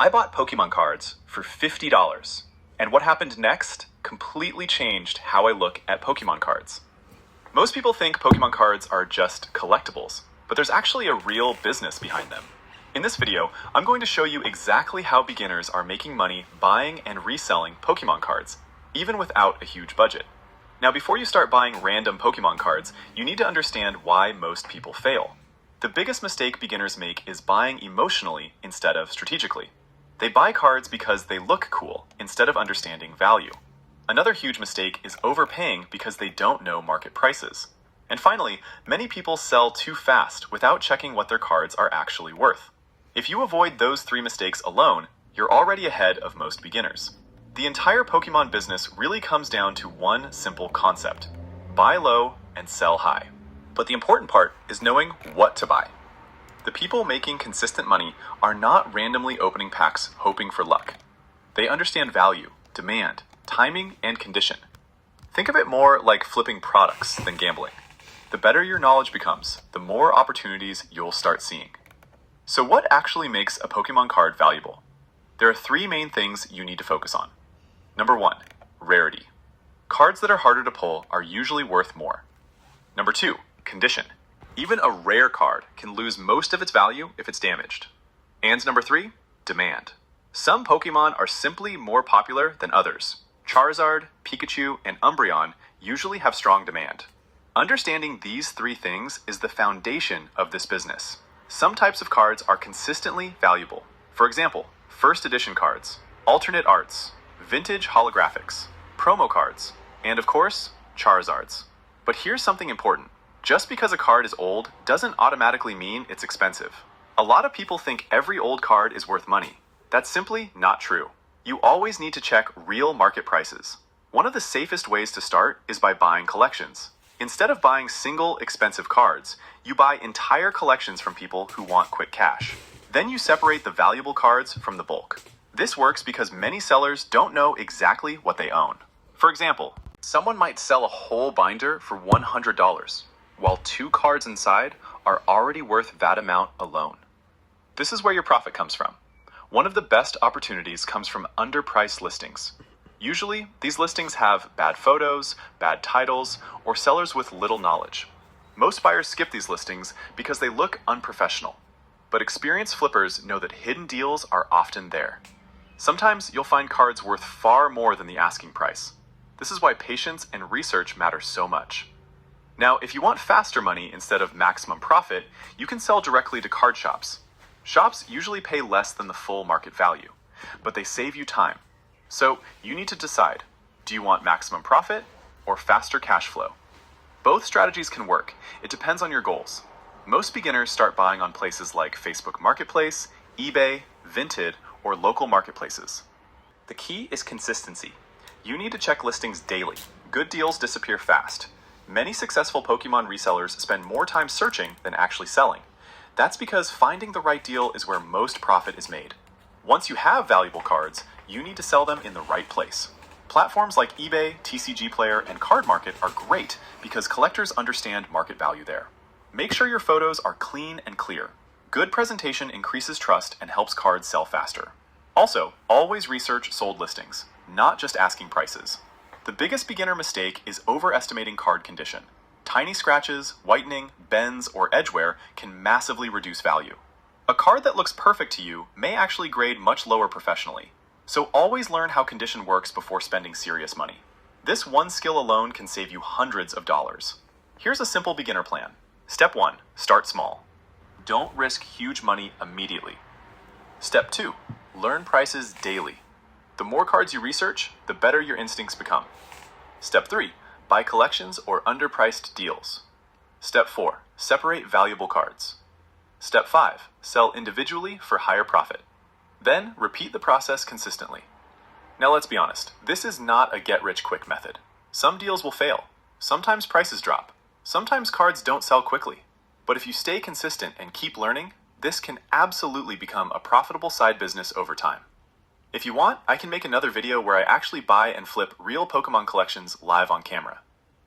I bought Pokemon cards for $50, and what happened next completely changed how I look at Pokemon cards. Most people think Pokemon cards are just collectibles, but there's actually a real business behind them. In this video, I'm going to show you exactly how beginners are making money buying and reselling Pokemon cards, even without a huge budget. Now, before you start buying random Pokemon cards, you need to understand why most people fail. The biggest mistake beginners make is buying emotionally instead of strategically. They buy cards because they look cool instead of understanding value. Another huge mistake is overpaying because they don't know market prices. And finally, many people sell too fast without checking what their cards are actually worth. If you avoid those three mistakes alone, you're already ahead of most beginners. The entire Pokemon business really comes down to one simple concept: buy low and sell high. But the important part is knowing what to buy. The people making consistent money are not randomly opening packs hoping for luck. They understand value, demand, timing, and condition. Think of it more like flipping products than gambling. The better your knowledge becomes, the more opportunities you'll start seeing. So what actually makes a Pokemon card valuable? There are three main things you need to focus on. Number 1, rarity. Cards that are harder to pull are usually worth more. Number 2, condition. Even a rare card can lose most of its value if it's damaged. And number 3, demand. Some Pokemon are simply more popular than others. Charizard, Pikachu, and Umbreon usually have strong demand. Understanding these three things is the foundation of this business. Some types of cards are consistently valuable. For example, first edition cards, alternate arts, vintage holographics, promo cards, and of course, Charizards. But here's something important. Just because a card is old doesn't automatically mean it's expensive. A lot of people think every old card is worth money. That's simply not true. You always need to check real market prices. One of the safest ways to start is by buying collections. Instead of buying single expensive cards, you buy entire collections from people who want quick cash. Then you separate the valuable cards from the bulk. This works because many sellers don't know exactly what they own. For example, someone might sell a whole binder for $100, while 2 cards inside are already worth that amount alone. This is where your profit comes from. One of the best opportunities comes from underpriced listings. Usually, these listings have bad photos, bad titles, or sellers with little knowledge. Most buyers skip these listings because they look unprofessional. But experienced flippers know that hidden deals are often there. Sometimes you'll find cards worth far more than the asking price. This is why patience and research matter so much. Now, if you want faster money instead of maximum profit, you can sell directly to card shops. Shops usually pay less than the full market value, but they save you time. So you need to decide, do you want maximum profit or faster cash flow? Both strategies can work. It depends on your goals. Most beginners start buying on places like Facebook Marketplace, eBay, Vinted, or local marketplaces. The key is consistency. You need to check listings daily. Good deals disappear fast. Many successful Pokemon resellers spend more time searching than actually selling. That's because finding the right deal is where most profit is made. Once you have valuable cards, you need to sell them in the right place. Platforms like eBay, TCG Player, and Card Market are great because collectors understand market value there. Make sure your photos are clean and clear. Good presentation increases trust and helps cards sell faster. Also, always research sold listings, not just asking prices. The biggest beginner mistake is overestimating card condition. Tiny scratches, whitening, bends, or edge wear can massively reduce value. A card that looks perfect to you may actually grade much lower professionally. So always learn how condition works before spending serious money. This one skill alone can save you hundreds of dollars. Here's a simple beginner plan. Step 1, start small. Don't risk huge money immediately. Step 2, learn prices daily. The more cards you research, the better your instincts become. Step 3, buy collections or underpriced deals. Step 4, separate valuable cards. Step 5, sell individually for higher profit. Then repeat the process consistently. Now let's be honest, this is not a get-rich-quick method. Some deals will fail. Sometimes prices drop. Sometimes cards don't sell quickly. But if you stay consistent and keep learning, this can absolutely become a profitable side business over time. If you want, I can make another video where I actually buy and flip real Pokemon collections live on camera.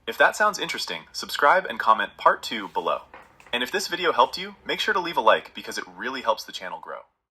If that sounds interesting, subscribe and comment part 2 below. And if this video helped you, make sure to leave a like because it really helps the channel grow.